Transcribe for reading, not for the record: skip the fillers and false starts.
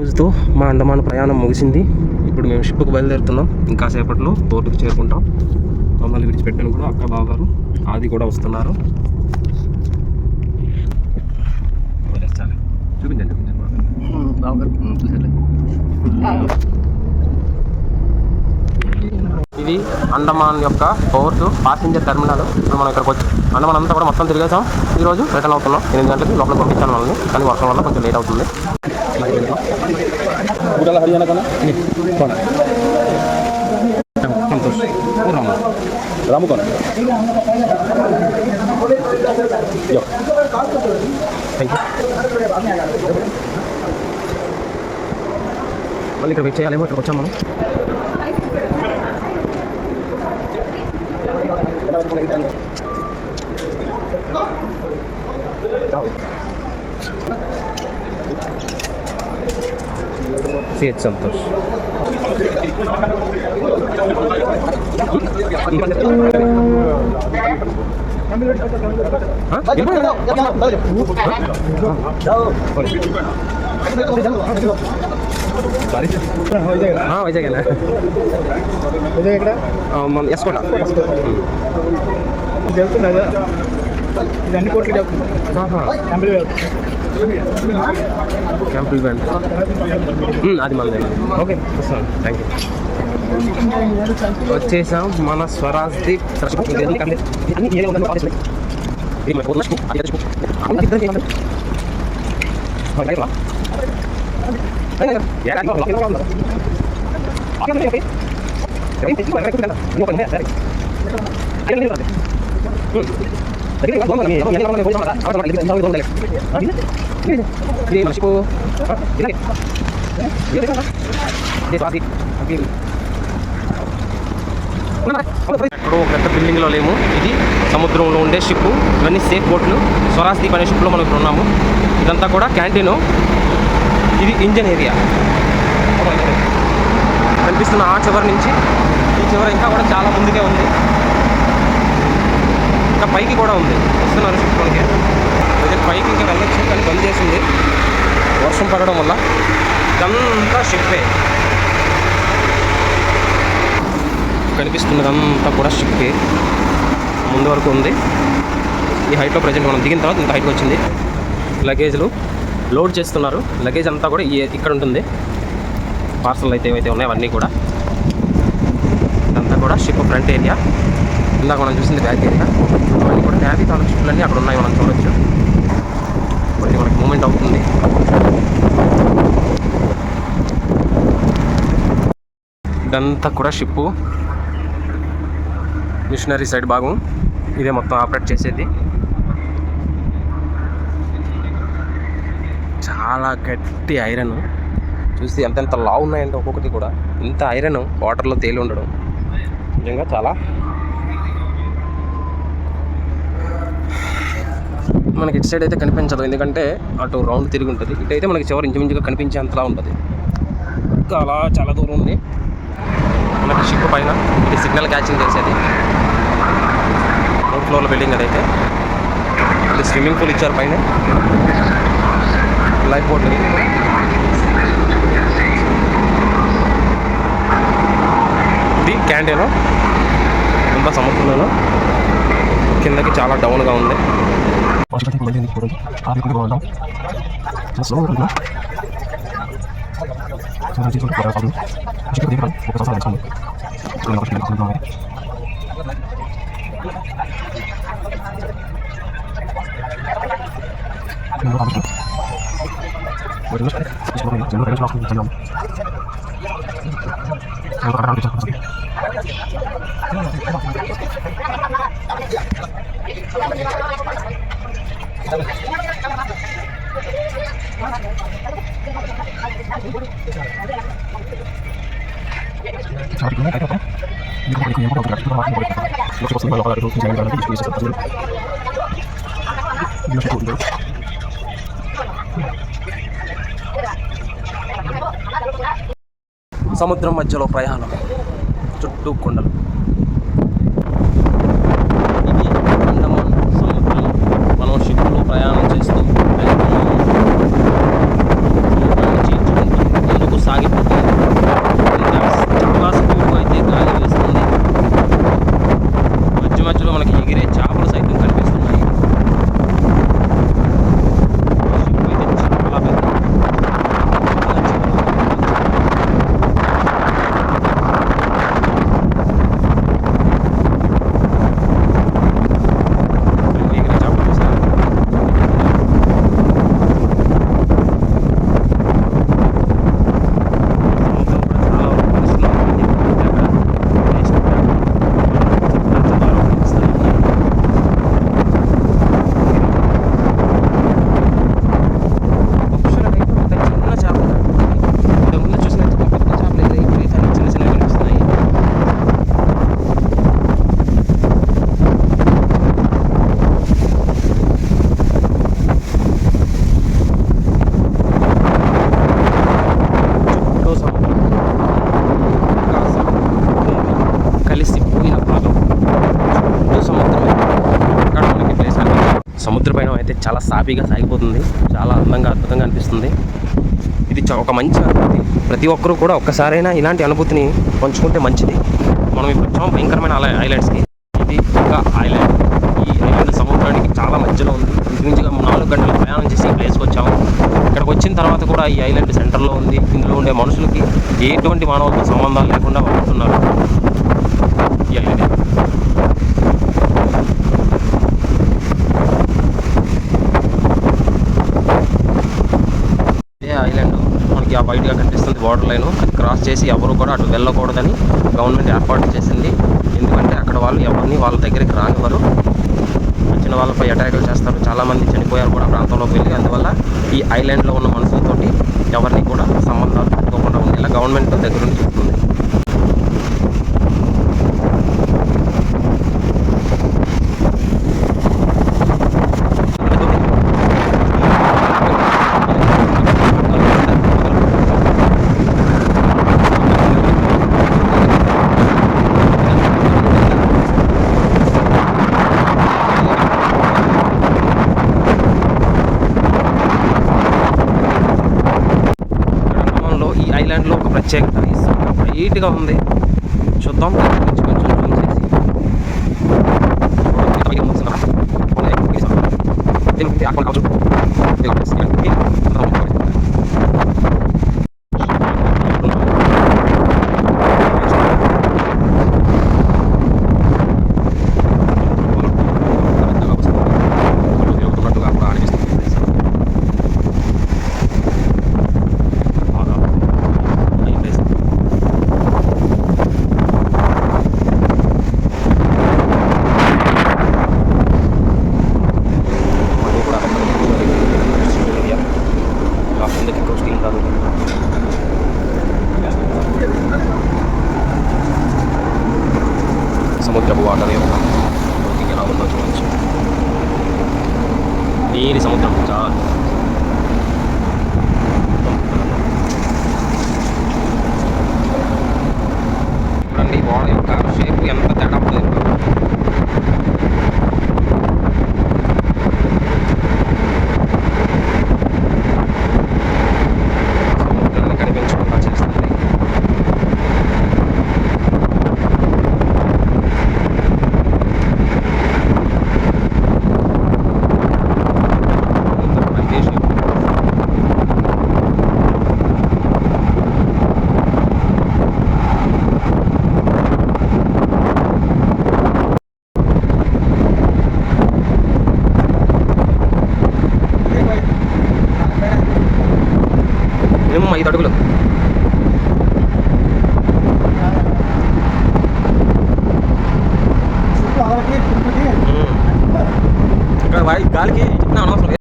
రోజుతో మా అండమాన్ ప్రయాణం ముగిసింది. ఇప్పుడు మేము షిప్కు బయలుదేరుతున్నాం. ఇంకా సేపట్లో పోర్టుకు చేరుకుంటాం. మమ్మల్ని విడిచిపెట్టాను కూడా అక్క బావగారు ఆది కూడా వస్తున్నారు. చూపించండి బావగారు. ఇది అండమాన్ యొక్క పోర్టు పాసింజర్ టెర్మినల్. ఇప్పుడు మనం ఇక్కడికి వచ్చి అండమాన్ అంతా కూడా మొత్తం తిరిగేసాం. ఈరోజు రిటర్న్ అవుతున్నాం. 8 గంటలకి లోపల పంపించాను వాళ్ళని, కానీ వర్షం వల్ల కొంచెం లేట్ అవుతుంది. సంతోష్ రాము థ్యాంక్ యూ. మళ్ళీ ఇక్కడ వెయిట్ చేయాలేమో. ఇక్కడికి వచ్చాం మనం. సిహెచ్ సంతోష్. వైజాగ్ ఎక్కడ ఎస్కోట వెళ్తున్నదా? ఇది అన్ని కోట్లు క్యాంపుల్ బ్యాండ్ అది మన దగ్గర. Okay thank you. వచ్చేసాం మన స్వరాజ్ దీప్. ఎక్కడో పెద్ద బిల్డింగ్లో లేము. ఇది సముద్రంలో ఉండే షిప్. ఇవన్నీ సేఫ్ బోట్లు. స్వరాజ్ దీప్ అనే షిప్లో మనం ఇప్పుడు ఉన్నాము. ఇదంతా కూడా క్యాంటీను. ఇది ఇంజన్ ఏరియా. కనిపిస్తున్న ఆ చివరి నుంచి ఈ చివర ఇంకా కూడా చాలా ముందుకే ఉంది. ఇంకా పైకి కూడా ఉంది. వస్తున్నారు షిప్లోకి. అయితే పైకి ఇంకా వెళ్ళొచ్చు, కానీ బంద్ చేసింది వర్షం పడడం వల్ల. ఇదంతా షిప్పే. కనిపిస్తున్నదంతా కూడా షిప్పే. ముందు వరకు ఉంది. ఈ హైట్లో ప్రజెంట్ మనం దిగిన తర్వాత ఇంత హైట్కి వచ్చింది. లగేజ్లు లోడ్ చేస్తున్నారు. లగేజ్ అంతా కూడా ఇక్కడ ఉంటుంది. పార్సల్ అయితే ఏవైతే ఉన్నాయో అవన్నీ కూడా. ఇదంతా కూడా షిప్ ఫ్రంట్ ఏరియా. ఇందాక మనం చూసింది బ్యాక్ ఏరియా. అవన్నీ కూడా నేవీ తాలూకు షిప్లన్నీ అక్కడ ఉన్నాయి, మనం చూడవచ్చు. కొంచెం మనకి మూమెంట్ అవుతుంది. ఇదంతా కూడా షిప్పు మిషనరీ సైడ్ భాగం. ఇదే మొత్తం ఆపరేట్ చేసేది. చాలా గట్టి ఐరన్. చూసి ఎంతెంత లావు ఉన్నాయంటే ఒక్కొక్కటి కూడా. ఇంత ఐరన్ వాటర్లో తేలి ఉండడం నిజంగా చాలా. మనకి ఇటు సైడ్ అయితే కనిపించదు, ఎందుకంటే అటు రౌండ్ తిరిగి ఉంటుంది. ఇటైతే మనకి చివరి ఇంచుమించుగా కనిపించేంతలా ఉంటుంది. ఇంకా అలా చాలా దూరం ఉంది. మనకి షిప్ పైన ఇది సిగ్నల్ క్యాచింగ్ చేసేది. 3 ఫ్లోర్ల బిల్డింగ్ అదైతే. ఇది స్విమ్మింగ్ పూల్ ఇచ్చారు పైన. Life boat. ఇది క్యాంటీన్. అంతా సముద్రంలో కిందకి చాలా డౌన్గా ఉంది. సముద్రం మధ్యలో ప్రయాణం, చుట్టూ కొండలు. ఇది అండమాన్ సముద్రం. మనం షిప్లో ప్రయాణం చేస్తూ సముద్రాన్ని చీల్చుకుంటూ చాలా సాఫీగా సాగిపోతుంది. చాలా అందంగా అద్భుతంగా అనిపిస్తుంది. ఇది ఒక మంచి అనుభూతి. ప్రతి ఒక్కరూ కూడా ఒక్కసారైనా ఇలాంటి అనుభూతిని పంచుకుంటే మంచిది. మనం ఇప్పుడు వచ్చాం భయంకరమైన ఐలాండ్స్కి. ఇది ఒక ఐలాండ్. ఈ ఐలాండ్ సముద్రానికి చాలా మధ్యలో ఉంది. ఇంచుమించుగా 4 గంటల ప్రయాణం చేసి ఈ ప్లేస్కి వచ్చాము. ఇక్కడికి వచ్చిన తర్వాత కూడా ఈ ఐలాండ్ సెంటర్లో ఉంది. ఇందులో ఉండే మనుషులకి ఎటువంటి మానవులతో సంబంధాలు లేకుండా ఉంటున్నారు ఈ ఐలాండ్. ఇదే ఐలాండ్ మనకి ఆ వైట్గా కనిపిస్తుంది బార్డర్ లైన్. అది క్రాస్ చేసి ఎవరు కూడా అటు వెళ్ళకూడదని గవర్నమెంట్ ఏర్పాటు చేసింది. ఎందుకంటే అక్కడ వాళ్ళు ఎవరిని వాళ్ళ దగ్గరికి రానివ్వరు. వచ్చిన వాళ్ళపై అటాకులు చేస్తారు. చాలామంది చనిపోయారు కూడా ప్రాంతంలోకి వెళ్ళి. అందువల్ల ఈ ఐలాండ్లో ఉన్న మనుషులతోటి ఎవరిని కూడా సంబంధాలు పెట్టుకోకుండా ఉండేలా గవర్నమెంట్ దగ్గర నుంచి చూస్తుంది. ఈ ఐలాండ్లో ఒక ప్రత్యేకత వైట్గా ఉంది. చూద్దాం కొంచెం జూమ్ చేసి. సముద్రపు వాటర్ యొక్క ఎలా ఉందో చూడవచ్చు. నీలి సముద్రం చాలా చూడండి. వాటర్ యొక్క షేప్ ఎంత తేడా ఉంటుంది. సముద్రాన్ని కనిపించకుండా చేస్తుంది. మేము 5 అడుగులు. ఇక్కడ గాలికి